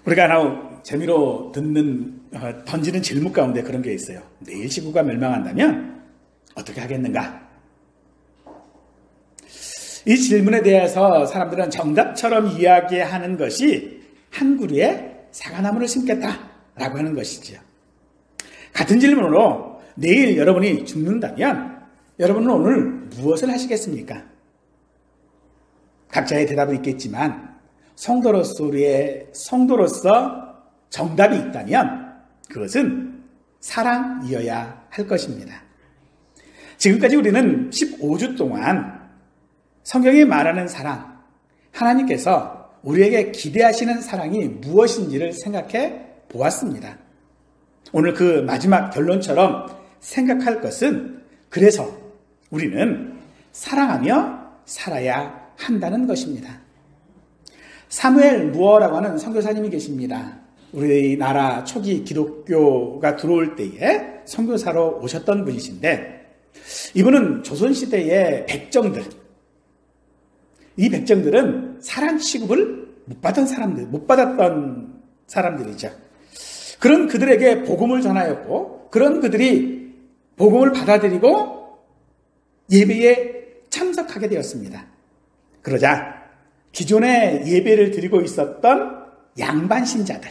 우리가 하나 재미로 던지는 질문 가운데 그런 게 있어요. 내일 지구가 멸망한다면 어떻게 하겠는가? 이 질문에 대해서 사람들은 정답처럼 이야기하는 것이 한 그루에 사과나무를 심겠다라고 하는 것이죠. 같은 질문으로 내일 여러분이 죽는다면 여러분은 오늘 무엇을 하시겠습니까? 각자의 대답은 있겠지만 성도로서 정답이 있다면 그것은 사랑이어야 할 것입니다. 지금까지 우리는 15주 동안 성경이 말하는 사랑, 하나님께서 우리에게 기대하시는 사랑이 무엇인지를 생각해 보았습니다. 오늘 그 마지막 결론처럼 생각할 것은 그래서 우리는 사랑하며 살아야 한다는 것입니다. 사무엘 무어라고 하는 선교사님이 계십니다. 우리나라 초기 기독교가 들어올 때에 선교사로 오셨던 분이신데 이분은 조선시대의 백정들, 이 백정들은 사랑 취급을 못 받았던 사람들이죠. 그런 그들에게 복음을 전하였고 그런 그들이 복음을 받아들이고 예배에 참석하게 되었습니다. 그러자 기존에 예배를 드리고 있었던 양반 신자들,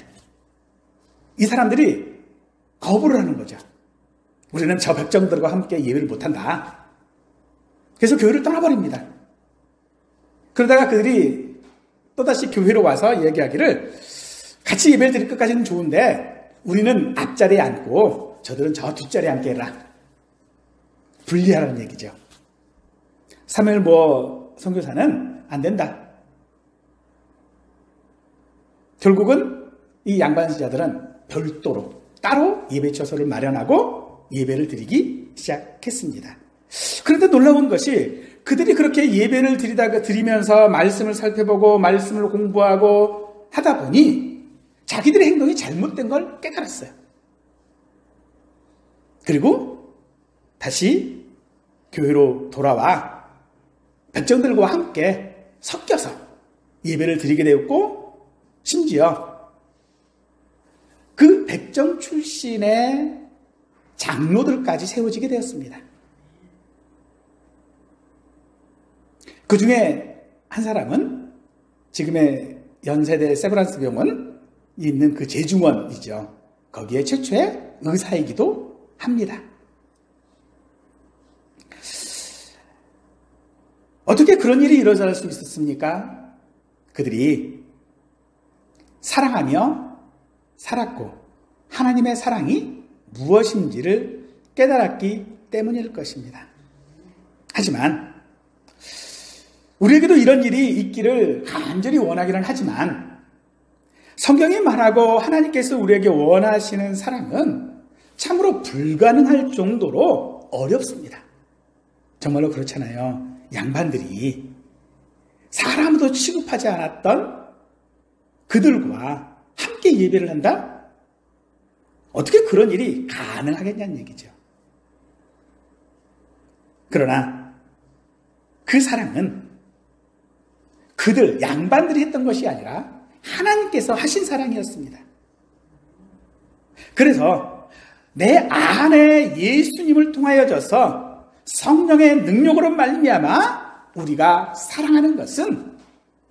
이 사람들이 거부를 하는 거죠. 우리는 저 백정들과 함께 예배를 못한다. 그래서 교회를 떠나버립니다. 그러다가 그들이 또다시 교회로 와서 얘기하기를 같이 예배를 드릴 것까지는 좋은데 우리는 앞자리에 앉고 저들은 저 뒷자리에 앉게 해라. 분리하라는 얘기죠. 사무엘 무어 선교사는 안 된다. 결국은 이 양반신자들은 별도로 따로 예배처소를 마련하고 예배를 드리기 시작했습니다. 그런데 놀라운 것이 그들이 그렇게 예배를 드리면서 말씀을 살펴보고 말씀을 공부하고 하다 보니 자기들의 행동이 잘못된 걸 깨달았어요. 그리고 다시 교회로 돌아와 백정들과 함께 섞여서 예배를 드리게 되었고 심지어 그 백정 출신의 장로들까지 세워지게 되었습니다. 그 중에 한 사람은 지금의 연세대 세브란스 병원 있는 그 재중원이죠. 거기에 최초의 의사이기도 합니다. 어떻게 그런 일이 일어날 수 있었습니까? 그들이 사랑하며 살았고 하나님의 사랑이 무엇인지를 깨달았기 때문일 것입니다. 하지만 우리에게도 이런 일이 있기를 간절히 원하기는 하지만 성경이 말하고 하나님께서 우리에게 원하시는 사랑은 참으로 불가능할 정도로 어렵습니다. 정말로 그렇잖아요. 양반들이 사람도 취급하지 않았던 그들과 함께 예배를 한다? 어떻게 그런 일이 가능하겠냐는 얘기죠. 그러나 그 사랑은 그들 양반들이 했던 것이 아니라 하나님께서 하신 사랑이었습니다. 그래서 내 안에 예수님을 통하여져서 성령의 능력으로 말미암아 우리가 사랑하는 것은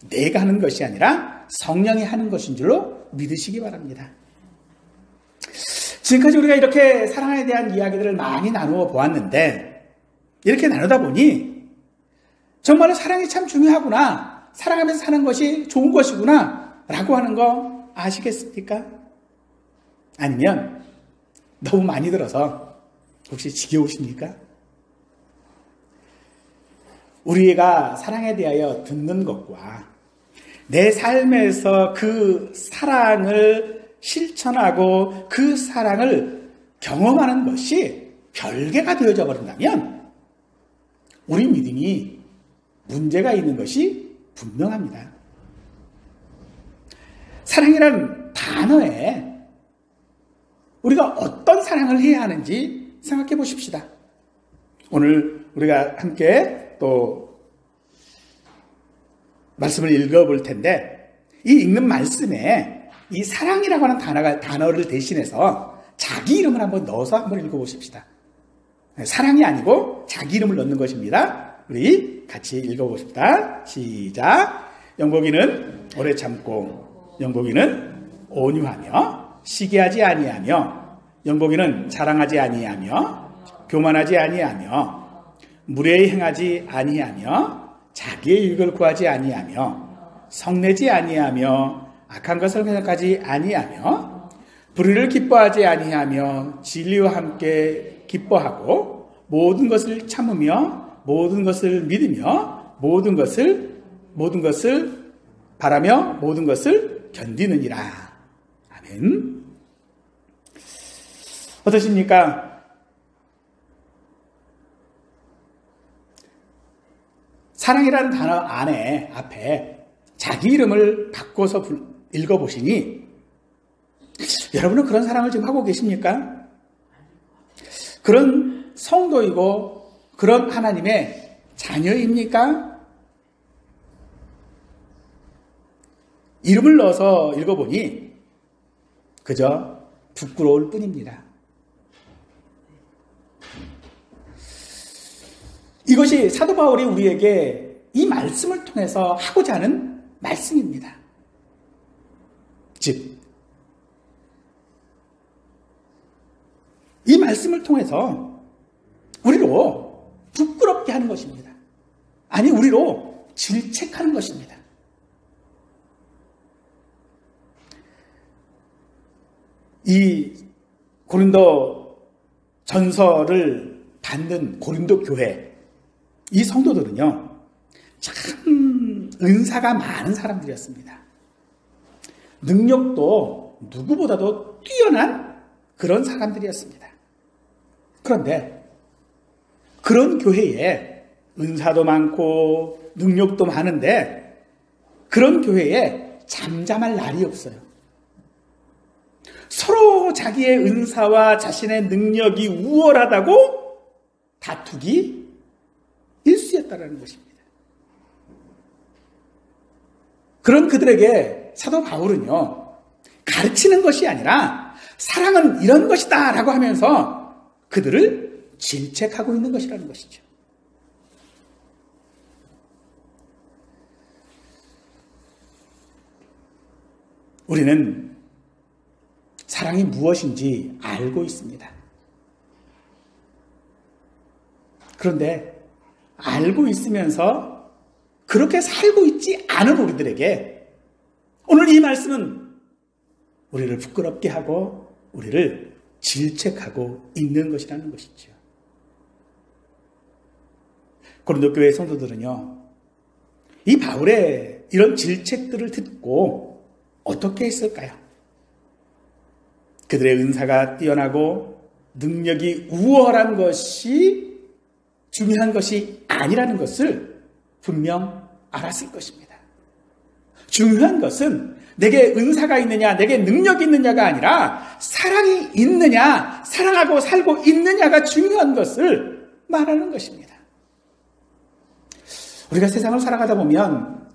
내가 하는 것이 아니라 성령이 하는 것인 줄로 믿으시기 바랍니다. 지금까지 우리가 이렇게 사랑에 대한 이야기들을 많이 나누어 보았는데 이렇게 나누다 보니 정말로 사랑이 참 중요하구나, 사랑하면서 사는 것이 좋은 것이구나 라고 하는 거 아시겠습니까? 아니면 너무 많이 들어서 혹시 지겨우십니까? 우리가 사랑에 대하여 듣는 것과 내 삶에서 그 사랑을 실천하고 그 사랑을 경험하는 것이 별개가 되어져 버린다면 우리 믿음이 문제가 있는 것이 분명합니다. 사랑이라는 단어에 우리가 어떤 사랑을 해야 하는지 생각해 보십시다. 오늘 우리가 함께 또 말씀을 읽어볼 텐데 이 읽는 말씀에 이 사랑이라고 하는 단어를 대신해서 자기 이름을 한번 넣어서 한번 읽어보십시다. 사랑이 아니고 자기 이름을 넣는 것입니다. 우리 같이 읽어보십시다. 시작. 영복이는 오래 참고, 영복이는 온유하며, 시기하지 아니하며, 영복이는 자랑하지 아니하며, 교만하지 아니하며, 무례히 행하지 아니하며, 자기의 유익을 구하지 아니하며, 성내지 아니하며, 악한 것을 생각하지 아니하며, 불의를 기뻐하지 아니하며, 진리와 함께 기뻐하고, 모든 것을 참으며, 모든 것을 믿으며, 모든 것을 바라며, 모든 것을 견디느니라. 아멘. 어떠십니까? 사랑이라는 단어 앞에 자기 이름을 바꿔서 읽어보시니 여러분은 그런 사랑을 지금 하고 계십니까? 그런 성도이고 그런 하나님의 자녀입니까? 이름을 넣어서 읽어보니 그저 부끄러울 뿐입니다. 이것이 사도 바울이 우리에게 이 말씀을 통해서 하고자 하는 말씀입니다. 즉, 이 말씀을 통해서 우리로 부끄럽게 하는 것입니다. 아니, 우리로 질책하는 것입니다. 이 고린도 전서를 받는 고린도 교회, 이 성도들은요, 참 은사가 많은 사람들이었습니다. 능력도 누구보다도 뛰어난 그런 사람들이었습니다. 그런데 그런 교회에 은사도 많고 능력도 많은데 그런 교회에 잠잠할 날이 없어요. 서로 자기의 은사와 자신의 능력이 우월하다고 다투기 일쑤였다는 것입니다. 그런 그들에게 사도 바울은요, 가르치는 것이 아니라 사랑은 이런 것이다 라고 하면서 그들을 질책하고 있는 것이라는 것이죠. 우리는 사랑이 무엇인지 알고 있습니다. 그런데 알고 있으면서 그렇게 살고 있지 않은 우리들에게 오늘 이 말씀은 우리를 부끄럽게 하고 우리를 질책하고 있는 것이라는 것이죠. 고린도 교회 성도들은요, 이 바울의 이런 질책들을 듣고 어떻게 했을까요? 그들의 은사가 뛰어나고 능력이 우월한 것이 중요한 것이 아니라는 것을 분명 알았을 것입니다. 중요한 것은 내게 은사가 있느냐, 내게 능력이 있느냐가 아니라 사랑이 있느냐, 사랑하고 살고 있느냐가 중요한 것을 말하는 것입니다. 우리가 세상을 살아가다 보면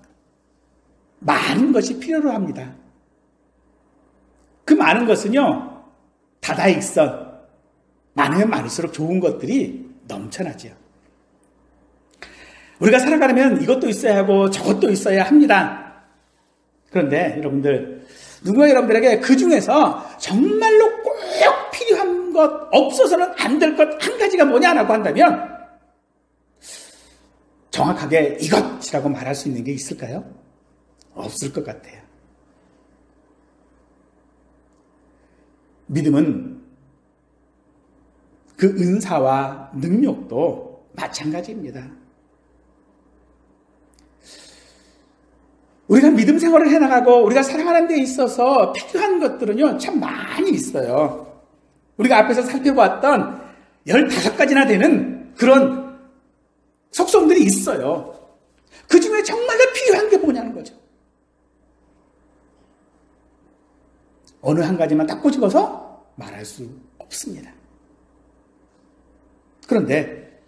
많은 것이 필요로 합니다. 그 많은 것은요, 다다익선, 많으면 많을수록 좋은 것들이 넘쳐나죠. 우리가 살아가려면 이것도 있어야 하고 저것도 있어야 합니다. 그런데 여러분들, 누군가 여러분들에게 그 중에서 정말로 꼭 필요한 것, 없어서는 안 될 것 한 가지가 뭐냐라고 한다면 정확하게 이것이라고 말할 수 있는 게 있을까요? 없을 것 같아요. 믿음은 그 은사와 능력도 마찬가지입니다. 우리가 믿음 생활을 해나가고 우리가 살아가는 데 있어서 필요한 것들은요, 참 많이 있어요. 우리가 앞에서 살펴보았던 15가지나 되는 그런 속성들이 있어요. 그 중에 정말로 필요한 게 뭐냐는 거죠. 어느 한 가지만 딱 꼬집어서 말할 수 없습니다. 그런데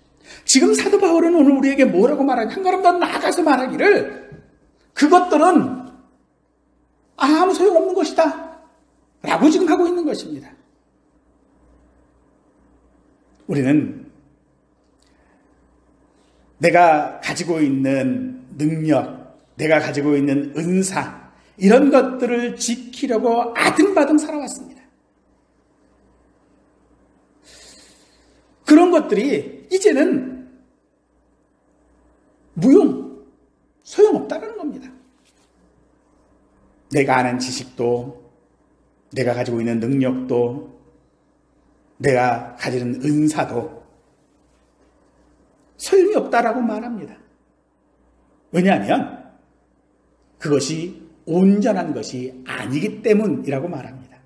지금 사도 바울은 오늘 우리에게 뭐라고 말하냐, 한 걸음 더 나아가서 말하기를 그것들은 아무 소용없는 것이다. 라고 지금 하고 있는 것입니다. 우리는 내가 가지고 있는 능력, 내가 가지고 있는 은사, 이런 것들을 지키려고 아등바등 살아왔습니다. 그런 것들이 이제는 소용없다는 겁니다. 내가 아는 지식도, 내가 가지고 있는 능력도, 내가 가지는 은사도 소용이 없다라고 말합니다. 왜냐하면 그것이 온전한 것이 아니기 때문이라고 말합니다.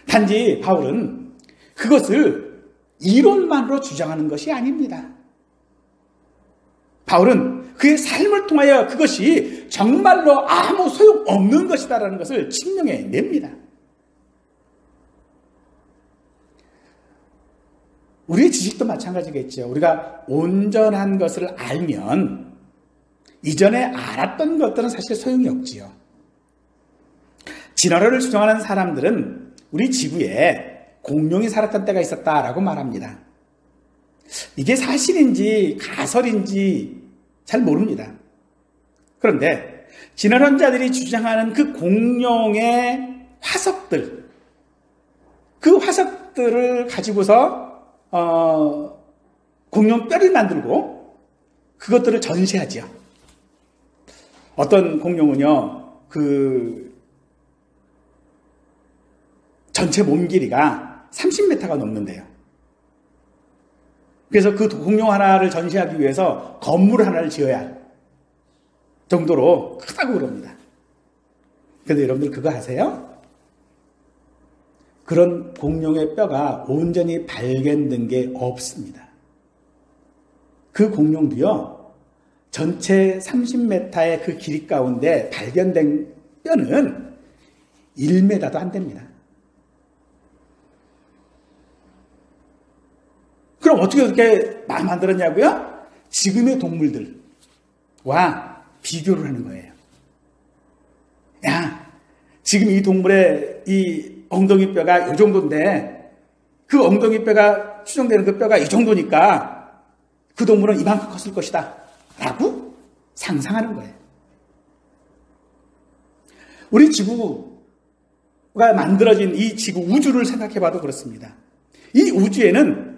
단지 바울은 그것을 이론만으로 주장하는 것이 아닙니다. 바울은 그의 삶을 통하여 그것이 정말로 아무 소용없는 것이다라는 것을 증명해냅니다. 우리의 지식도 마찬가지겠죠. 우리가 온전한 것을 알면 이전에 알았던 것들은 사실 소용이 없지요. 진화론을 주장하는 사람들은 우리 지구에 공룡이 살았던 때가 있었다라고 말합니다. 이게 사실인지 가설인지 잘 모릅니다. 그런데 진화론자들이 주장하는 그 공룡의 화석들, 그 화석들을 가지고서 공룡 뼈를 만들고 그것들을 전시하지요. 어떤 공룡은요, 그 전체 몸 길이가 30m가 넘는데요. 그래서 그 공룡 하나를 전시하기 위해서 건물 하나를 지어야 할 정도로 크다고 그럽니다. 그런데 여러분들 그거 아세요? 그런 공룡의 뼈가 온전히 발견된 게 없습니다. 그 공룡도요, 전체 30m의 그 길이 가운데 발견된 뼈는 1m도 안 됩니다. 그럼 어떻게 그렇게 만들었냐고요? 지금의 동물들과 비교를 하는 거예요. 야, 지금 이 동물의 이 엉덩이 뼈가 이 정도인데 그 엉덩이 뼈가 추정되는 그 뼈가 이 정도니까 그 동물은 이만큼 컸을 것이다 라고 상상하는 거예요. 우리 지구가 만들어진 이 지구 우주를 생각해 봐도 그렇습니다. 이 우주에는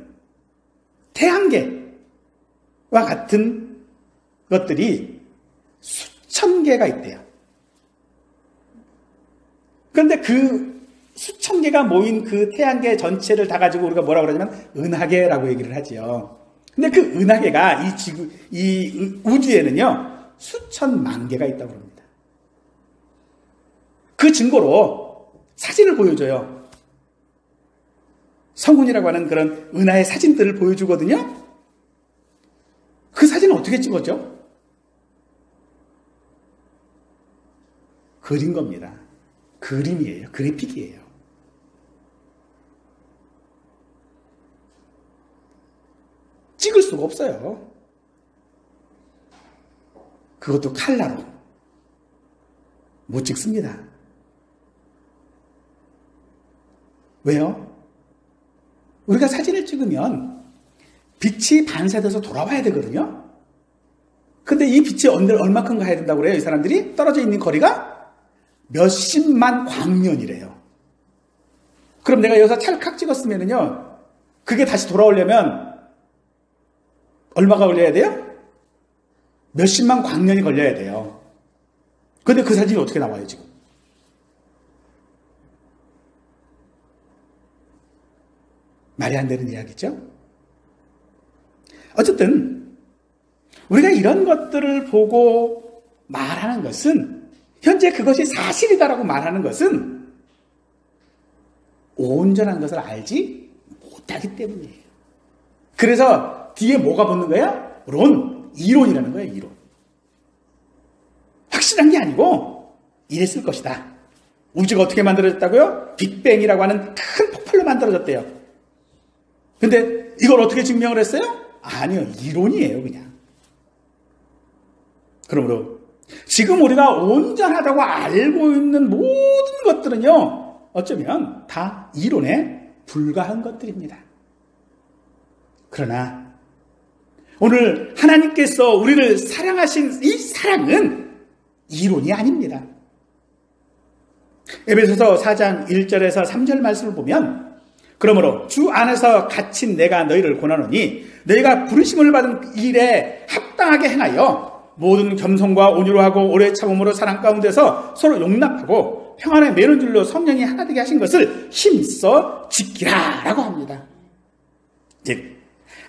태양계와 같은 것들이 수천 개가 있대요. 그런데 그 수천 개가 모인 그 태양계 전체를 다 가지고 우리가 뭐라고 그러냐면 은하계라고 얘기를 하지요. 근데 그 은하계가 이 우주에는요, 수천만 개가 있다고 합니다. 그 증거로 사진을 보여줘요. 성운이라고 하는 그런 은하의 사진들을 보여주거든요. 그 사진은 어떻게 찍었죠? 그린 겁니다. 그림이에요. 그래픽이에요. 찍을 수가 없어요. 그것도 칼라로 못 찍습니다. 왜요? 우리가 사진을 찍으면 빛이 반사돼서 돌아와야 되거든요. 근데 이 빛이 얼마큼 가야 된다고 그래요? 이 사람들이 떨어져 있는 거리가 몇십만 광년이래요. 그럼 내가 여기서 찰칵 찍었으면요, 그게 다시 돌아오려면 얼마가 걸려야 돼요? 몇십만 광년이 걸려야 돼요. 근데 그 사진이 어떻게 나와요, 지금? 말이 안 되는 이야기죠? 어쨌든 우리가 이런 것들을 보고 말하는 것은, 현재 그것이 사실이다라고 말하는 것은 온전한 것을 알지 못하기 때문이에요. 그래서 뒤에 뭐가 붙는 거야? 이론이라는 거예요. 이론. 확실한 게 아니고 이랬을 것이다. 우주가 어떻게 만들어졌다고요? 빅뱅이라고 하는 큰 폭발로 만들어졌대요. 근데 이걸 어떻게 증명을 했어요? 아니요, 이론이에요, 그냥. 그러므로 지금 우리가 온전하다고 알고 있는 모든 것들은요, 어쩌면 다 이론에 불과한 것들입니다. 그러나 오늘 하나님께서 우리를 사랑하신 이 사랑은 이론이 아닙니다. 에베소서 4장 1절에서 3절 말씀을 보면, 그러므로 주 안에서 갇힌 내가 너희를 권하노니 너희가 부르심을 받은 일에 합당하게 행하여 모든 겸손과 온유로 하고 오래 참음으로 사랑 가운데서 서로 용납하고 평안에 매는 줄로 성령이 하나 되게 하신 것을 힘써 지키라 라고 합니다. 즉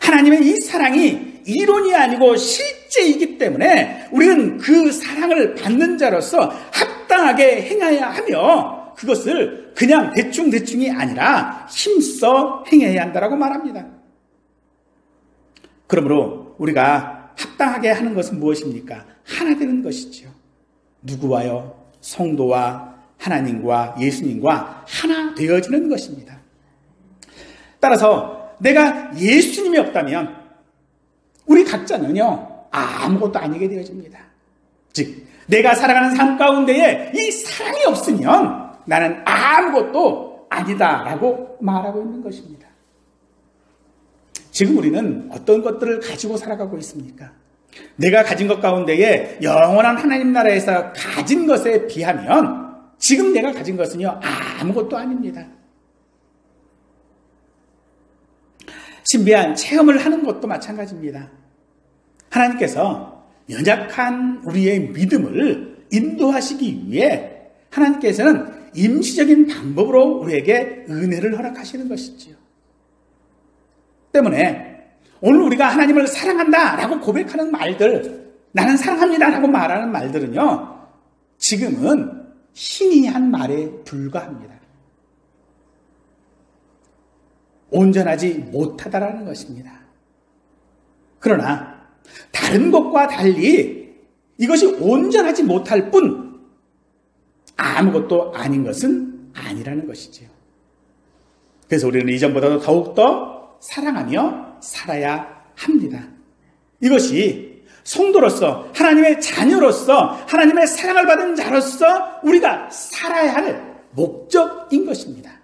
하나님의 이 사랑이 이론이 아니고 실제이기 때문에 우리는 그 사랑을 받는 자로서 합당하게 행해야 하며, 그것을 그냥 대충대충이 아니라 힘써 행해야 한다라고 말합니다. 그러므로 우리가 합당하게 하는 것은 무엇입니까? 하나 되는 것이죠. 누구와요? 성도와 하나님과 예수님과 하나 되어지는 것입니다. 따라서 내가 예수님이 없다면 우리 각자는요, 아무것도 아니게 되어집니다. 즉 내가 살아가는 삶 가운데에 이 사랑이 없으면 나는 아무것도 아니다라고 말하고 있는 것입니다. 지금 우리는 어떤 것들을 가지고 살아가고 있습니까? 내가 가진 것 가운데에 영원한 하나님 나라에서 가진 것에 비하면 지금 내가 가진 것은요, 아무것도 아닙니다. 신비한 체험을 하는 것도 마찬가지입니다. 하나님께서 연약한 우리의 믿음을 인도하시기 위해 하나님께서는 임시적인 방법으로 우리에게 은혜를 허락하시는 것이지요. 때문에 오늘 우리가 하나님을 사랑한다라고 고백하는 말들, 나는 사랑합니다라고 말하는 말들은요, 지금은 희미한 말에 불과합니다. 온전하지 못하다라는 것입니다. 그러나 다른 것과 달리 이것이 온전하지 못할 뿐 아무것도 아닌 것은 아니라는 것이지요. 그래서 우리는 이전보다도 더욱더 사랑하며 살아야 합니다. 이것이 성도로서, 하나님의 자녀로서, 하나님의 사랑을 받은 자로서 우리가 살아야 할 목적인 것입니다.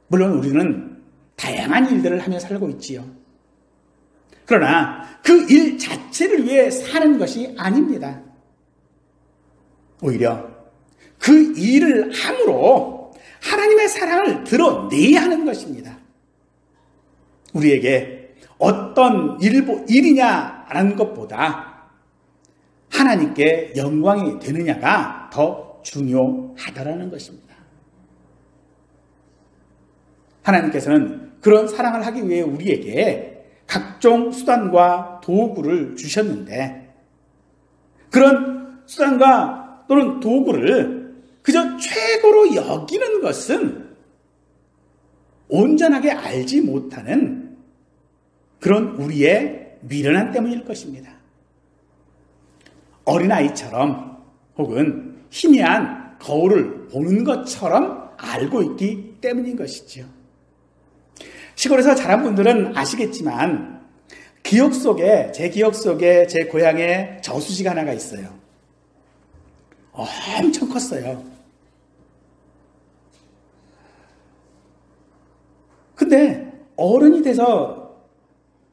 물론 우리는 다양한 일들을 하며 살고 있지요. 그러나 그 일 자체를 위해 사는 것이 아닙니다. 오히려 그 일을 함으로 하나님의 사랑을 드러내야 하는 것입니다. 우리에게 어떤 일이냐라는 것보다 하나님께 영광이 되느냐가 더 중요하다라는 것입니다. 하나님께서는 그런 사랑을 하기 위해 우리에게 각종 수단과 도구를 주셨는데, 그런 수단과 또는 도구를 그저 최고로 여기는 것은 온전하게 알지 못하는 그런 우리의 미련함 때문일 것입니다. 어린아이처럼 혹은 희미한 거울을 보는 것처럼 알고 있기 때문인 것이죠. 시골에서 자란 분들은 아시겠지만 제 기억 속에 제 고향에 저수지가 하나가 있어요. 엄청 컸어요. 근데 어른이 돼서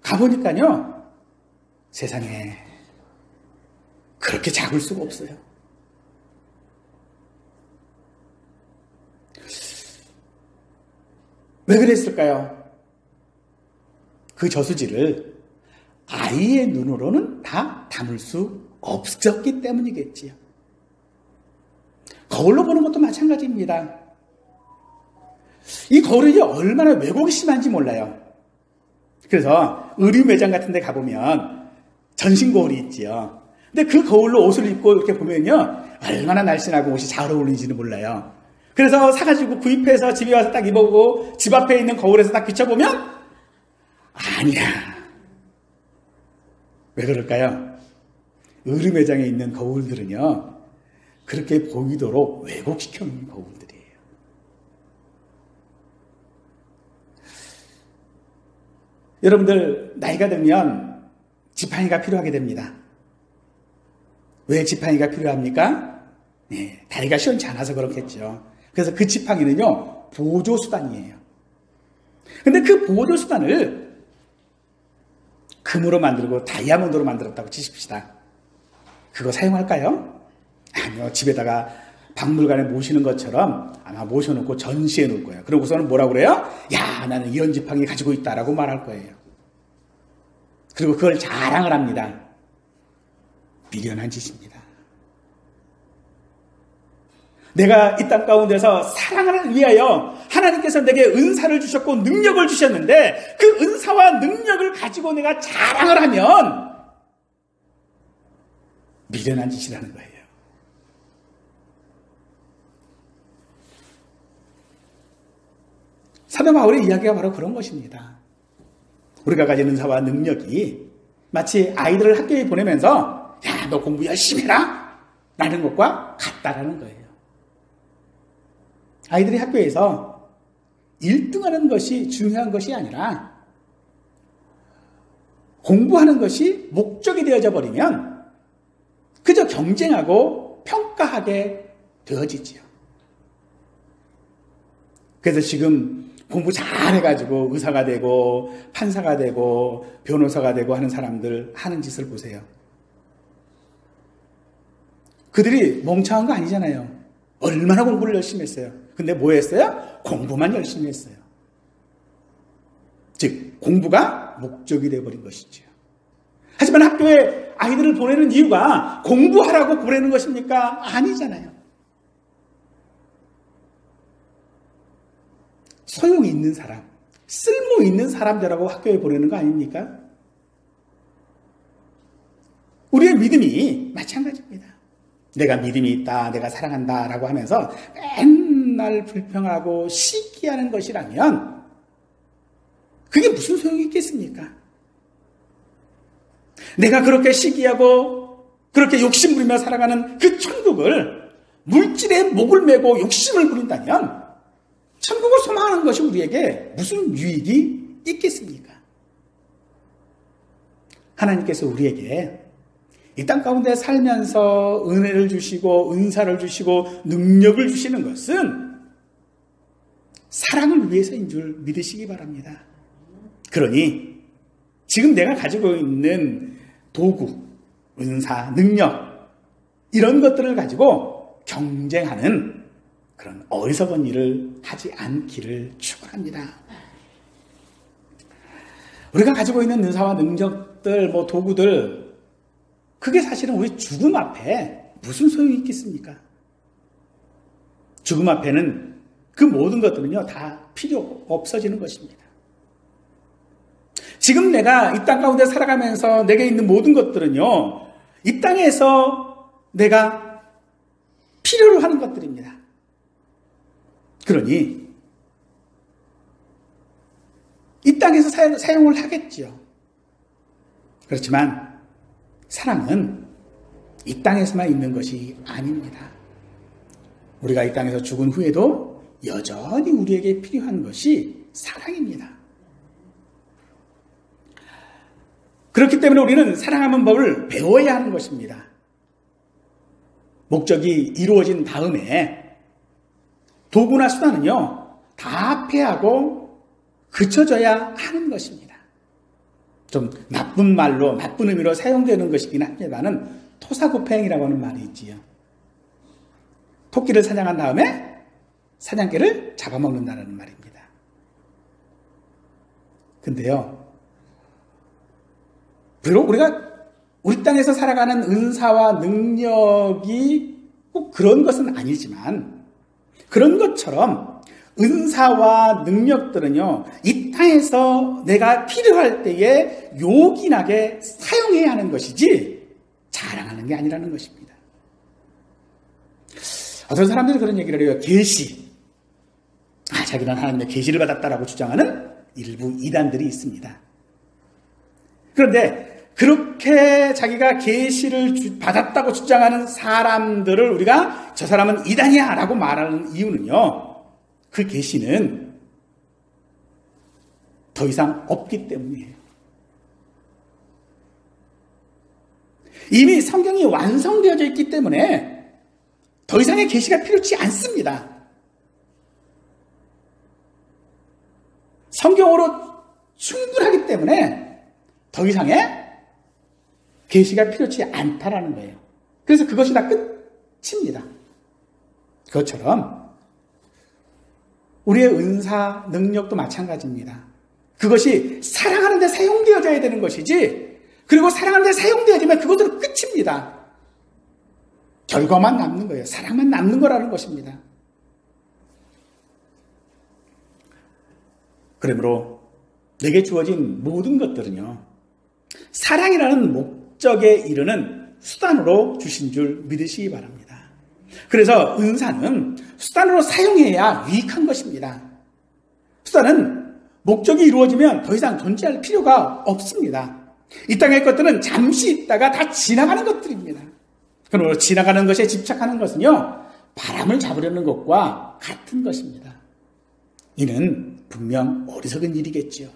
가보니까요, 세상에 그렇게 작을 수가 없어요. 왜 그랬을까요? 그 저수지를 아이의 눈으로는 다 담을 수 없었기 때문이겠지요. 거울로 보는 것도 마찬가지입니다. 이 거울이 얼마나 왜곡이 심한지 몰라요. 그래서 의류 매장 같은 데 가보면 전신 거울이 있지요. 근데 그 거울로 옷을 입고 이렇게 보면요, 얼마나 날씬하고 옷이 잘 어울리는지는 몰라요. 그래서 사가지고 구입해서 집에 와서 딱 입어보고 집 앞에 있는 거울에서 딱 비춰보면 아니야. 왜 그럴까요? 의류 매장에 있는 거울들은요, 그렇게 보이도록 왜곡시켜 놓은 거울들이에요. 여러분들 나이가 들면 지팡이가 필요하게 됩니다. 왜 지팡이가 필요합니까? 네, 다리가 시원치 않아서 그렇겠죠. 그래서 그 지팡이는요, 보조수단이에요. 근데 그 보조수단을 금으로 만들고 다이아몬드로 만들었다고 치십시다. 그거 사용할까요? 아니요. 집에다가 박물관에 모시는 것처럼 아마 모셔놓고 전시해 놓을 거예요. 그러고서는 뭐라고 그래요? 야, 나는 이런 지팡이 가지고 있다라고 말할 거예요. 그리고 그걸 자랑을 합니다. 미련한 짓입니다. 내가 이 땅 가운데서 사랑을 위하여 하나님께서 내게 은사를 주셨고 능력을 주셨는데 그 은사와 능력을 가지고 내가 자랑을 하면 미련한 짓이라는 거예요. 사도 바울의 이야기가 바로 그런 것입니다. 우리가 가진 은사와 능력이 마치 아이들을 학교에 보내면서 야, 너 공부 열심히 해라! 라는 것과 같다라는 거예요. 아이들이 학교에서 1등하는 것이 중요한 것이 아니라 공부하는 것이 목적이 되어져 버리면 그저 경쟁하고 평가하게 되어지지요. 그래서 지금 공부 잘해가지고 의사가 되고 판사가 되고 변호사가 되고 하는 사람들 하는 짓을 보세요. 그들이 멍청한 거 아니잖아요. 얼마나 공부를 열심히 했어요. 근데 뭐 했어요? 공부만 열심히 했어요. 즉 공부가 목적이 되어버린 것이죠. 하지만 학교에 아이들을 보내는 이유가 공부하라고 보내는 것입니까? 아니잖아요. 소용이 있는 사람, 쓸모 있는 사람들하고 학교에 보내는 거 아닙니까? 우리의 믿음이 마찬가지입니다. 내가 믿음이 있다, 내가 사랑한다 라고 하면서 맨날 불평하고 시기하는 것이라면 그게 무슨 소용이 있겠습니까? 내가 그렇게 시기하고 그렇게 욕심부리며 살아가는 그 천국을 물질에 목을 메고 욕심을 부린다면 천국을 소망하는 것이 우리에게 무슨 유익이 있겠습니까? 하나님께서 우리에게 이 땅 가운데 살면서 은혜를 주시고 은사를 주시고 능력을 주시는 것은 사랑을 위해서인 줄 믿으시기 바랍니다. 그러니 지금 내가 가지고 있는 도구, 은사, 능력 이런 것들을 가지고 경쟁하는 그런 어리석은 일을 하지 않기를 축원합니다. 우리가 가지고 있는 은사와 능력들, 도구들 그게 사실은 우리 죽음 앞에 무슨 소용이 있겠습니까? 죽음 앞에는 그 모든 것들은요 다 필요 없어지는 것입니다. 지금 내가 이 땅 가운데 살아가면서 내게 있는 모든 것들은요 이 땅에서 내가 필요로 하는 것들입니다. 그러니 이 땅에서 사용을 하겠지요. 그렇지만 사랑은 이 땅에서만 있는 것이 아닙니다. 우리가 이 땅에서 죽은 후에도 여전히 우리에게 필요한 것이 사랑입니다. 그렇기 때문에 우리는 사랑하는 법을 배워야 하는 것입니다. 목적이 이루어진 다음에 도구나 수단은요 다 폐하고 그쳐져야 하는 것입니다. 좀 나쁜 말로 나쁜 의미로 사용되는 것이긴 합니다만 토사구팽이라고 하는 말이 있지요. 토끼를 사냥한 다음에 사냥개를 잡아먹는다는 말입니다. 근데요 비록 우리 땅에서 살아가는 은사와 능력이 꼭 그런 것은 아니지만 그런 것처럼 은사와 능력들은요 이 땅에서 내가 필요할 때에 요긴하게 사용해야 하는 것이지 자랑하는 게 아니라는 것입니다. 어떤 사람들이 그런 얘기를 해요. 계시. 자기는 하나님의 계시를 받았다라고 주장하는 일부 이단들이 있습니다. 그런데 그렇게 자기가 계시를 받았다고 주장하는 사람들을 우리가 저 사람은 이단이야 라고 말하는 이유는요 그 계시는 더 이상 없기 때문이에요. 이미 성경이 완성되어져 있기 때문에 더 이상의 계시가 필요치 않습니다. 성경으로 충분하기 때문에 더 이상의 계시가 필요치 않다라는 거예요. 그래서 그것이 다 끝입니다. 그것처럼 우리의 은사, 능력도 마찬가지입니다. 그것이 사랑하는 데 사용되어져야 되는 것이지, 그리고 사랑하는 데 사용되어지면 그것으로 끝입니다. 결과만 남는 거예요. 사랑만 남는 거라는 것입니다. 그러므로 내게 주어진 모든 것들은요, 사랑이라는 목적에 이르는 수단으로 주신 줄 믿으시기 바랍니다. 그래서 은사는 수단으로 사용해야 유익한 것입니다. 수단은 목적이 이루어지면 더 이상 존재할 필요가 없습니다. 이 땅의 것들은 잠시 있다가 다 지나가는 것들입니다. 그러므로 지나가는 것에 집착하는 것은요, 바람을 잡으려는 것과 같은 것입니다. 이는 분명 어리석은 일이겠지요.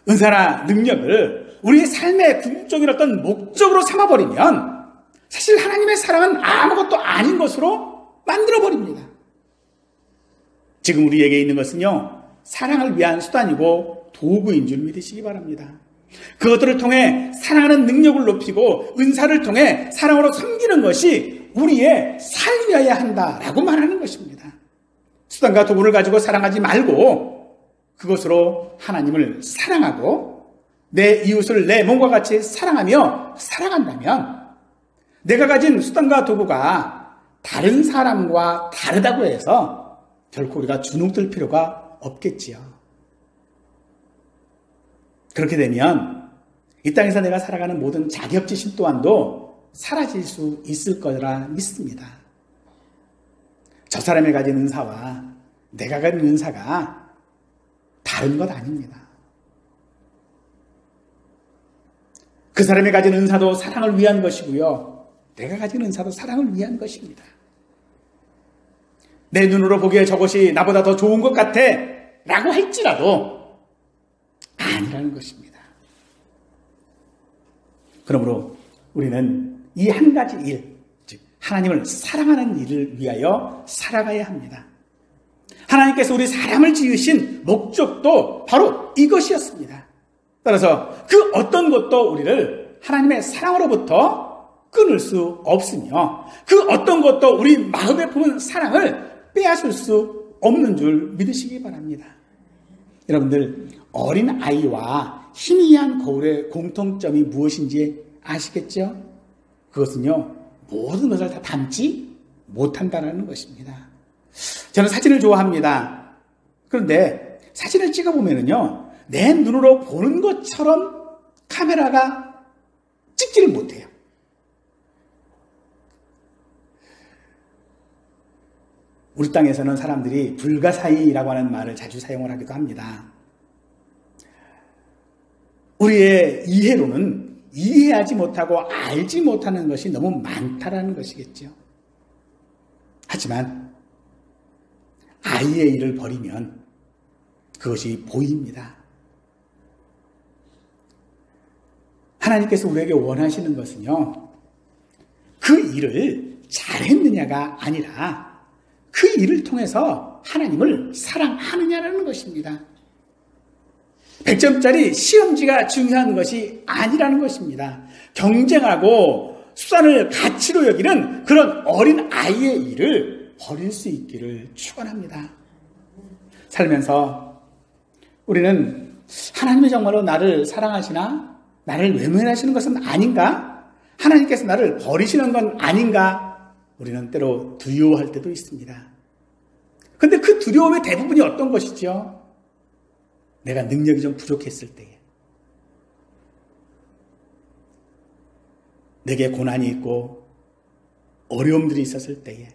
은사나 능력을 우리의 삶의 궁극적인 어떤 목적으로 삼아버리면 사실 하나님의 사랑은 아무것도 아닌 것으로 만들어버립니다. 지금 우리에게 있는 것은요, 사랑을 위한 수단이고 도구인 줄 믿으시기 바랍니다. 그것들을 통해 사랑하는 능력을 높이고 은사를 통해 사랑으로 섬기는 것이 우리의 삶이어야 한다라고 말하는 것입니다. 수단과 도구를 가지고 사랑하지 말고 그것으로 하나님을 사랑하고 내 이웃을 내 몸과 같이 사랑하며 살아간다면 내가 가진 수단과 도구가 다른 사람과 다르다고 해서 결코 우리가 주눅들 필요가 없겠지요. 그렇게 되면 이 땅에서 내가 살아가는 모든 자격지심 또한도 사라질 수 있을 거라 믿습니다. 저 사람이 가진 은사와 내가 가진 은사가 다른 것 아닙니다. 그 사람이 가진 은사도 사랑을 위한 것이고요, 내가 가진 은사도 사랑을 위한 것입니다. 내 눈으로 보기에 저것이 나보다 더 좋은 것 같아 라고 할지라도 아니라는 것입니다. 그러므로 우리는 이 한 가지 일, 즉 하나님을 사랑하는 일을 위하여 살아가야 합니다. 하나님께서 우리 사람을 지으신 목적도 바로 이것이었습니다. 따라서 그 어떤 것도 우리를 하나님의 사랑으로부터 끊을 수 없으며 그 어떤 것도 우리 마음에 품은 사랑을 빼앗을 수 없는 줄 믿으시기 바랍니다. 여러분들, 어린 아이와 희미한 거울의 공통점이 무엇인지 아시겠죠? 그것은요, 모든 것을 다 담지 못한다는 것입니다. 저는 사진을 좋아합니다. 그런데 사진을 찍어보면요, 내 눈으로 보는 것처럼 카메라가 찍지를 못해요. 우리 땅에서는 사람들이 불가사의라고 하는 말을 자주 사용을 하기도 합니다. 우리의 이해로는 이해하지 못하고 알지 못하는 것이 너무 많다라는 것이겠죠. 하지만 아이의 일을 버리면 그것이 보입니다. 하나님께서 우리에게 원하시는 것은요, 그 일을 잘했느냐가 아니라 그 일을 통해서 하나님을 사랑하느냐라는 것입니다. 100점짜리 시험지가 중요한 것이 아니라는 것입니다. 경쟁하고 수단을 가치로 여기는 그런 어린 아이의 일을 버릴 수 있기를 축원합니다. 살면서 우리는 하나님이 정말로 나를 사랑하시나? 나를 외면하시는 것은 아닌가? 하나님께서 나를 버리시는 건 아닌가? 우리는 때로 두려워할 때도 있습니다. 그런데 그 두려움의 대부분이 어떤 것이죠? 내가 능력이 좀 부족했을 때에, 내게 고난이 있고 어려움들이 있었을 때에,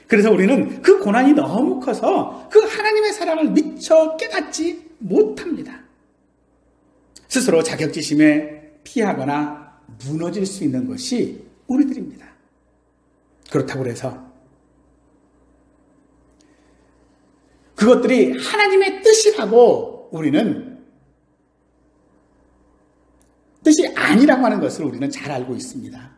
그래서 우리는 그 고난이 너무 커서 그 하나님의 사랑을 미처 깨닫지 못합니다. 스스로 자격지심에 피하거나 무너질 수 있는 것이 우리들입니다. 그렇다고 해서 그것들이 하나님의 뜻이라고 우리는 뜻이 아닌 아니라고 하는 것을 우리는 잘 알고 있습니다.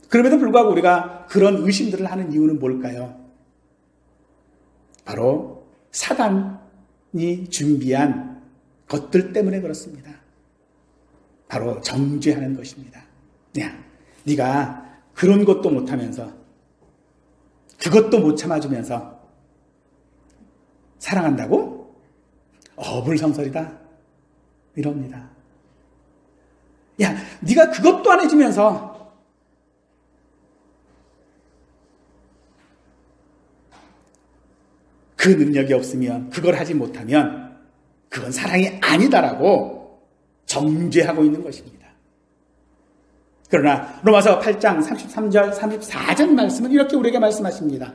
그럼에도 불구하고 우리가 그런 의심들을 하는 이유는 뭘까요? 바로 사단이 준비한 것들 때문에 그렇습니다. 바로 정죄하는 것입니다. 야, 네가 그런 것도 못하면서 그것도 못 참아주면서 사랑한다고? 어불성설이다. 이럽니다. 야, 네가 그것도 안 해주면서 그 능력이 없으면, 그걸 하지 못하면 그건 사랑이 아니다라고 정죄하고 있는 것입니다. 그러나 로마서 8장 33절 34절 말씀은 이렇게 우리에게 말씀하십니다.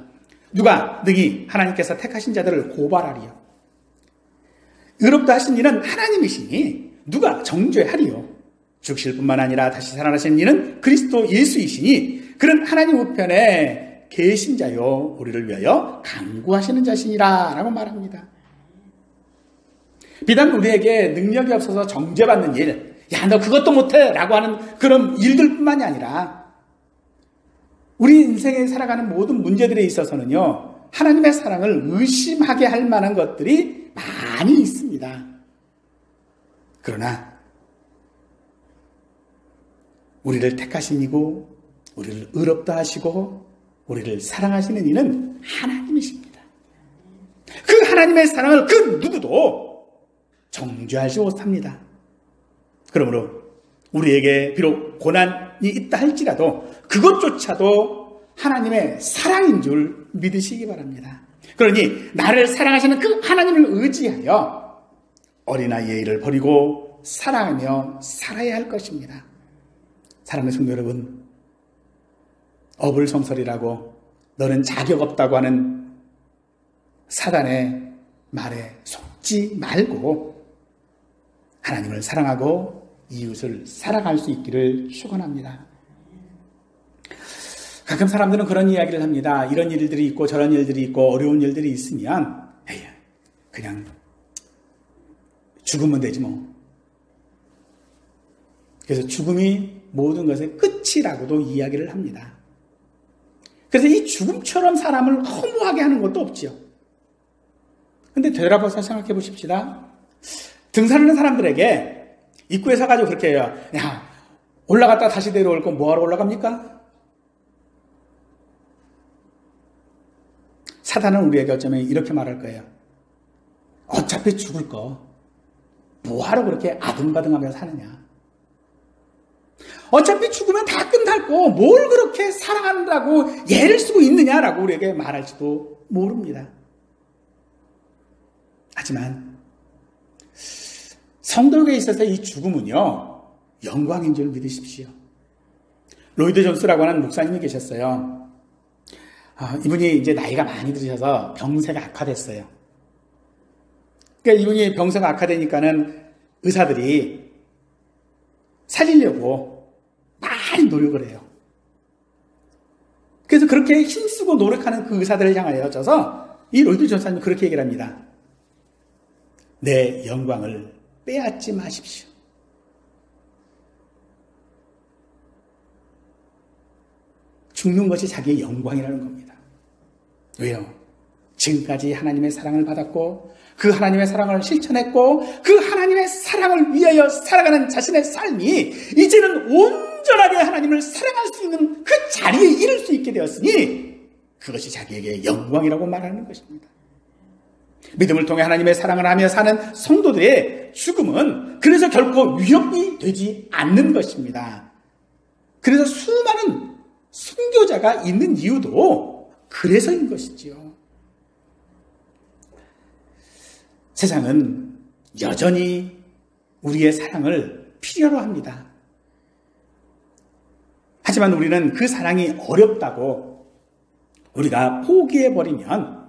누가 능히 하나님께서 택하신 자들을 고발하리요. 의롭다 하신 이는 하나님이시니 누가 정죄하리요. 죽으실 뿐만 아니라 다시 살아나신 이는 그리스도 예수이시니 그는 하나님 우편에 계신 자요 우리를 위하여 간구하시는 자신이라 라고 말합니다. 비단 우리에게 능력이 없어서 정죄받는 일, 야, 너 그것도 못해 라고 하는 그런 일들 뿐만이 아니라 우리 인생에 살아가는 모든 문제들에 있어서는요, 하나님의 사랑을 의심하게 할 만한 것들이 많이 있습니다. 그러나 우리를 택하신 이고 우리를 의롭다 하시고 우리를 사랑하시는 이는 하나님이십니다. 그 하나님의 사랑을 그 누구도 정죄하지 못합니다. 그러므로 우리에게 비록 고난이 있다 할지라도 그것조차도 하나님의 사랑인 줄 믿으시기 바랍니다. 그러니 나를 사랑하시는 그 하나님을 의지하여 어린아이의 일을 버리고 사랑하며 살아야 할 것입니다. 사랑하는 성도 여러분, 어불성설이라고 너는 자격 없다고 하는 사단의 말에 속지 말고 하나님을 사랑하고 이웃을 사랑할 수 있기를 축원합니다. 가끔 사람들은 그런 이야기를 합니다. 이런 일들이 있고 저런 일들이 있고 어려운 일들이 있으면 에이, 그냥 죽으면 되지 뭐. 그래서 죽음이 모든 것의 끝이라고도 이야기를 합니다. 그래서 이 죽음처럼 사람을 허무하게 하는 것도 없지요. 근데 되돌아봐서 생각해 보십시다. 등산하는 사람들에게 입구에 서가지고 그렇게 해요. 야, 올라갔다 다시 내려올 건 뭐하러 올라갑니까? 사단은 우리에게 어쩌면 이렇게 말할 거예요. 어차피 죽을 거 뭐하러 그렇게 아등바등하며 사느냐. 어차피 죽으면 다 끝날 거 뭘 그렇게 사랑한다고 애를 쓰고 있느냐라고 우리에게 말할지도 모릅니다. 하지만 성도에게 있어서 이 죽음은요, 영광인 줄 믿으십시오. 로이드 존스라고 하는 목사님이 계셨어요. 이분이 이제 나이가 많이 드셔서 병세가 악화됐어요. 그러니까 이분이 병세가 악화되니까는 의사들이 살리려고 많이 노력을 해요. 그래서 그렇게 힘쓰고 노력하는 그 의사들을 향하여져서 이 로이드 존스님이 그렇게 얘기를 합니다. 내 영광을 빼앗지 마십시오. 죽는 것이 자기의 영광이라는 겁니다. 왜요? 지금까지 하나님의 사랑을 받았고 그 하나님의 사랑을 실천했고 그 하나님의 사랑을 위하여 살아가는 자신의 삶이 이제는 온전하게 하나님을 사랑할 수 있는 그 자리에 이를 수 있게 되었으니 그것이 자기에게 영광이라고 말하는 것입니다. 믿음을 통해 하나님의 사랑을 하며 사는 성도들의 죽음은 그래서 결코 위협이 되지 않는 것입니다. 그래서 수많은 순교자가 있는 이유도 그래서인 것이지요. 세상은 여전히 우리의 사랑을 필요로 합니다. 하지만 우리는 그 사랑이 어렵다고 우리가 포기해버리면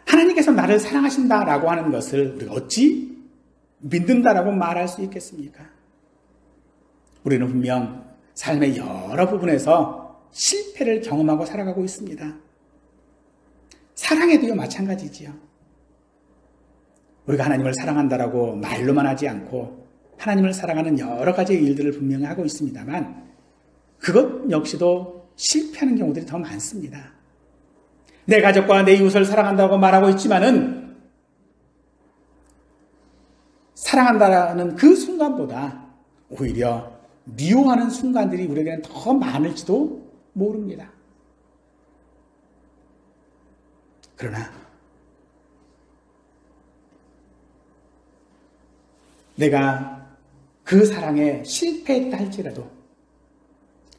하나님께서 나를 사랑하신다라고 하는 것을 우리가 어찌 믿는다라고 말할 수 있겠습니까? 우리는 분명 삶의 여러 부분에서 실패를 경험하고 살아가고 있습니다. 사랑에도요 마찬가지지요. 우리가 하나님을 사랑한다라고 말로만 하지 않고 하나님을 사랑하는 여러 가지 일들을 분명히 하고 있습니다만 그것 역시도 실패하는 경우들이 더 많습니다. 내 가족과 내 이웃을 사랑한다고 말하고 있지만은 사랑한다라는 그 순간보다 오히려 미워하는 순간들이 우리에게는 더 많을지도 모릅니다. 그러나 내가 그 사랑에 실패했다 할지라도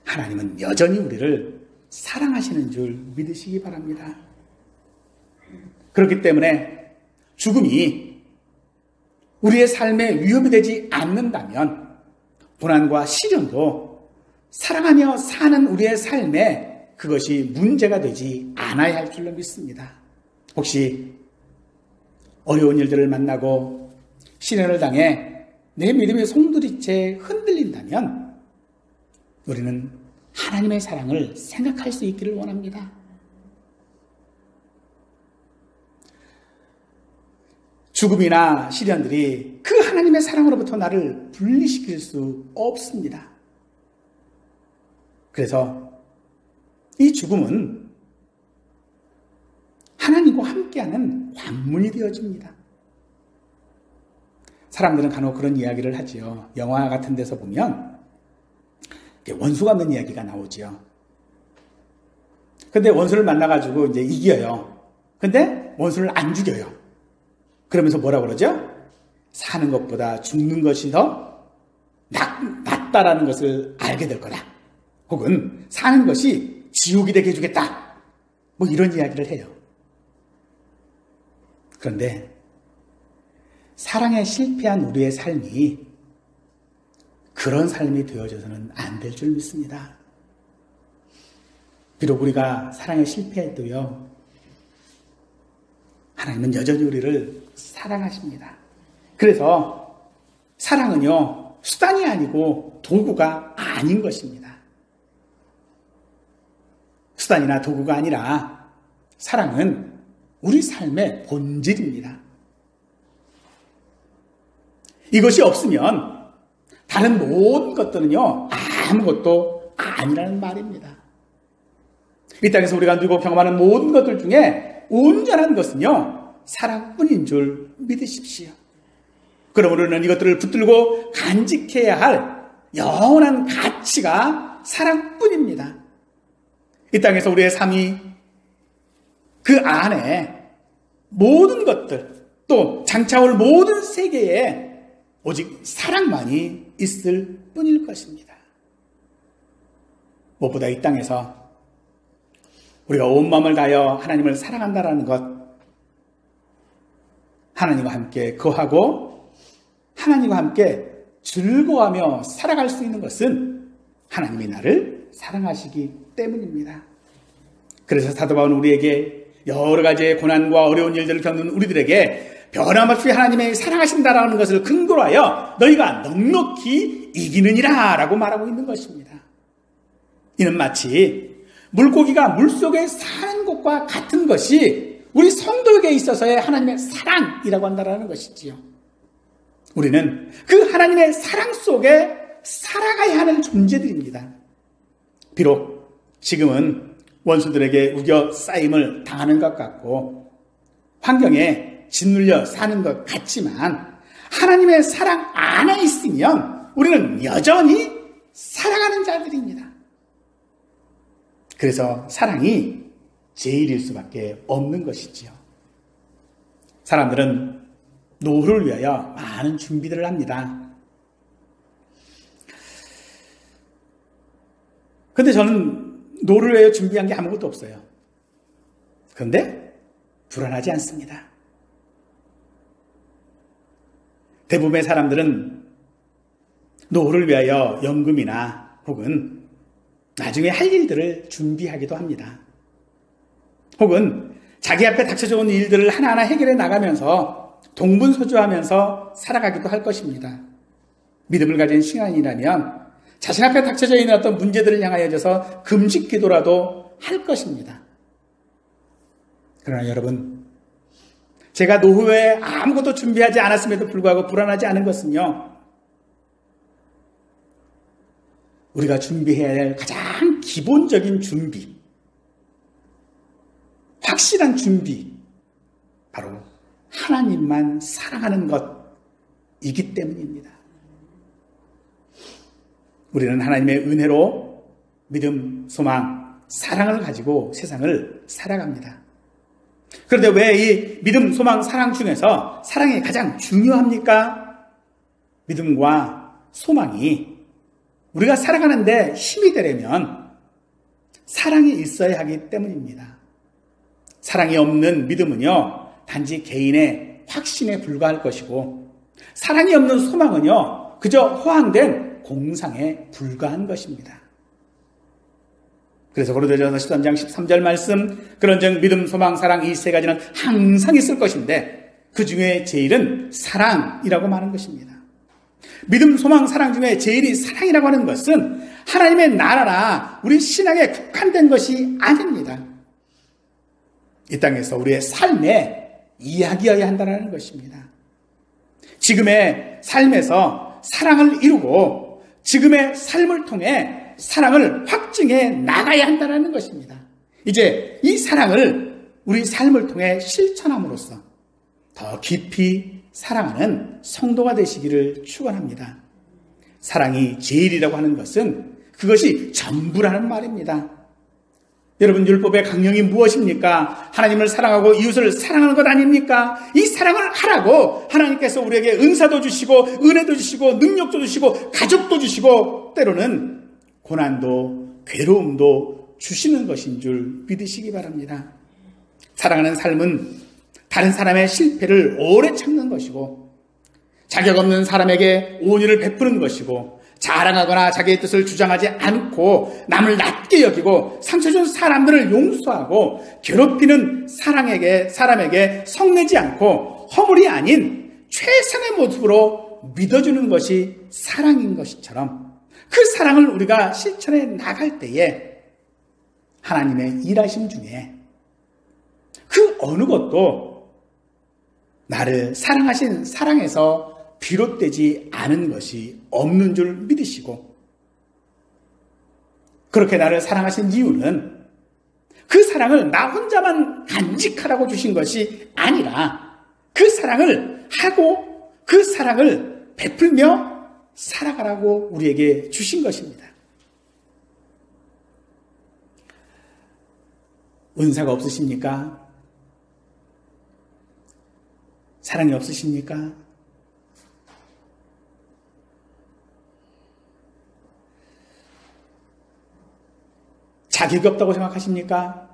하나님은 여전히 우리를 사랑하시는 줄 믿으시기 바랍니다. 그렇기 때문에 죽음이 우리의 삶에 위협이 되지 않는다면 고난과 시련도 사랑하며 사는 우리의 삶에 그것이 문제가 되지 않아야 할 줄로 믿습니다. 혹시 어려운 일들을 만나고 시련을 당해 내 믿음의 송두리째 흔들린다면 우리는 하나님의 사랑을 생각할 수 있기를 원합니다. 죽음이나 시련들이 그 하나님의 사랑으로부터 나를 분리시킬 수 없습니다. 그래서 이 죽음은 하나님과 함께하는 관문이 되어집니다. 사람들은 간혹 그런 이야기를 하지요. 영화 같은 데서 보면 원수가 없는 이야기가 나오지요. 근데 원수를 만나가지고 이제 이겨요. 근데 원수를 안 죽여요. 그러면서 뭐라고 그러죠? 사는 것보다 죽는 것이 더 낫다라는 것을 알게 될 거다. 혹은 사는 것이 지옥이 되게 해주겠다. 뭐 이런 이야기를 해요. 그런데 사랑에 실패한 우리의 삶이 그런 삶이 되어져서는 안 될 줄 믿습니다. 비록 우리가 사랑에 실패해도요, 하나님은 여전히 우리를 사랑하십니다. 그래서 사랑은요, 수단이 아니고 도구가 아닌 것입니다. 수단이나 도구가 아니라 사랑은 우리 삶의 본질입니다. 이것이 없으면 다른 모든 것들은요, 아무것도 아니라는 말입니다. 이 땅에서 우리가 누리고 경험하는 모든 것들 중에 온전한 것은요, 사랑뿐인 줄 믿으십시오. 그럼 우리는 이것들을 붙들고 간직해야 할 영원한 가치가 사랑뿐입니다. 이 땅에서 우리의 삶이 그 안에 모든 것들, 또 장차올 모든 세계에 오직 사랑만이 있을 뿐일 것입니다. 무엇보다 이 땅에서 우리가 온 마음을 다하여 하나님을 사랑한다라는 것, 하나님과 함께 거하고 하나님과 함께 즐거워하며 살아갈 수 있는 것은 하나님이 나를 사랑하시기 때문입니다. 그래서 사도 바울은 우리에게 여러 가지의 고난과 어려운 일들을 겪는 우리들에게 변함없이 하나님의 사랑하신다라는 것을 근거로 하여 너희가 넉넉히 이기느니라 라고 말하고 있는 것입니다. 이는 마치 물고기가 물속에 사는 것과 같은 것이 우리 성도에게 있어서의 하나님의 사랑이라고 한다는 것이지요. 우리는 그 하나님의 사랑 속에 살아가야 하는 존재들입니다. 비록 지금은 원수들에게 우겨 쌓임을 당하는 것 같고 환경에 짓눌려 사는 것 같지만 하나님의 사랑 안에 있으면 우리는 여전히 살아가는 자들입니다. 그래서 사랑이 제일일 수밖에 없는 것이지요. 사람들은 노후를 위하여 많은 준비들을 합니다. 그런데 저는 노후를 위하여 준비한 게 아무것도 없어요. 그런데 불안하지 않습니다. 대부분의 사람들은 노후를 위하여 연금이나 혹은 나중에 할 일들을 준비하기도 합니다. 혹은 자기 앞에 닥쳐져 온 일들을 하나하나 해결해 나가면서 동분서주하면서 살아가기도 할 것입니다. 믿음을 가진 신앙인이라면 자신 앞에 닥쳐져 있는 어떤 문제들을 향하여져서 금식 기도라도 할 것입니다. 그러나 여러분, 제가 노후에 아무것도 준비하지 않았음에도 불구하고 불안하지 않은 것은요, 우리가 준비해야 할 가장 기본적인 준비, 확실한 준비, 바로 하나님만 사랑하는 것이기 때문입니다. 우리는 하나님의 은혜로 믿음, 소망, 사랑을 가지고 세상을 살아갑니다. 그런데 왜 이 믿음, 소망, 사랑 중에서 사랑이 가장 중요합니까? 믿음과 소망이 우리가 살아가는데 힘이 되려면 사랑이 있어야 하기 때문입니다. 사랑이 없는 믿음은요, 단지 개인의 확신에 불과할 것이고, 사랑이 없는 소망은요, 그저 허황된 공상에 불과한 것입니다. 그래서 고린도전서 13장 13절 말씀, 그런즉 믿음, 소망, 사랑 이 세 가지는 항상 있을 것인데 그 중에 제일은 사랑이라고 말하는 것입니다. 믿음, 소망, 사랑 중에 제일이 사랑이라고 하는 것은 하나님의 나라나 우리 신앙에 국한된 것이 아닙니다. 이 땅에서 우리의 삶에 이야기해야 한다는 것입니다. 지금의 삶에서 사랑을 이루고 지금의 삶을 통해 사랑을 확증해 나가야 한다는 것입니다. 이제 이 사랑을 우리 삶을 통해 실천함으로써 더 깊이 사랑하는 성도가 되시기를 축원합니다. 사랑이 제일이라고 하는 것은 그것이 전부라는 말입니다. 여러분, 율법의 강령이 무엇입니까? 하나님을 사랑하고 이웃을 사랑하는 것 아닙니까? 이 사랑을 하라고 하나님께서 우리에게 은사도 주시고 은혜도 주시고 능력도 주시고 가족도 주시고 때로는 고난도 괴로움도 주시는 것인 줄 믿으시기 바랍니다. 사랑하는 삶은 다른 사람의 실패를 오래 참는 것이고 자격 없는 사람에게 온유를 베푸는 것이고 자랑하거나 자기의 뜻을 주장하지 않고 남을 낮게 여기고 상처 준 사람들을 용서하고 괴롭히는 사람에게 성내지 않고 허물이 아닌 최선의 모습으로 믿어주는 것이 사랑인 것처럼 그 사랑을 우리가 실천해 나갈 때에 하나님의 일하심 중에 그 어느 것도 나를 사랑하신 사랑에서 비롯되지 않은 것이 없는 줄 믿으시고, 그렇게 나를 사랑하신 이유는 그 사랑을 나 혼자만 간직하라고 주신 것이 아니라 그 사랑을 하고 그 사랑을 베풀며 살아가라고 우리에게 주신 것입니다. 은사가 없으십니까? 사랑이 없으십니까? 자격이 없다고 생각하십니까?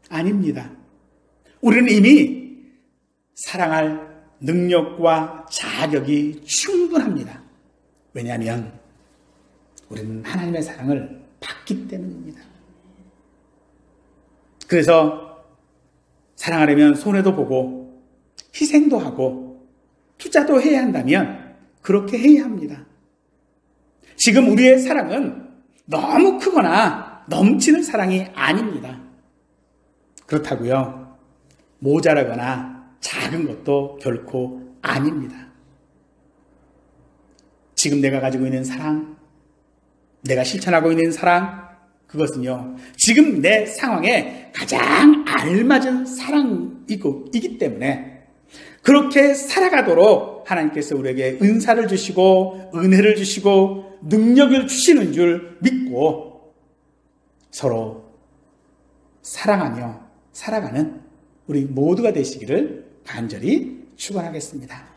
아닙니다. 우리는 이미 사랑할 능력과 자격이 충분합니다. 왜냐하면 우리는 하나님의 사랑을 받기 때문입니다. 그래서 사랑하려면 손해도 보고 희생도 하고 투자도 해야 한다면 그렇게 해야 합니다. 지금 우리의 사랑은 너무 크거나 넘치는 사랑이 아닙니다. 그렇다고요, 모자라거나 작은 것도 결코 아닙니다. 지금 내가 가지고 있는 사랑, 내가 실천하고 있는 사랑, 그것은요, 지금 내 상황에 가장 알맞은 사랑이기 때문에 그렇게 살아가도록 하나님께서 우리에게 은사를 주시고 은혜를 주시고 능력을 주시는 줄 믿고 서로 사랑하며 살아가는 우리 모두가 되시기를 간절히 축원하겠습니다.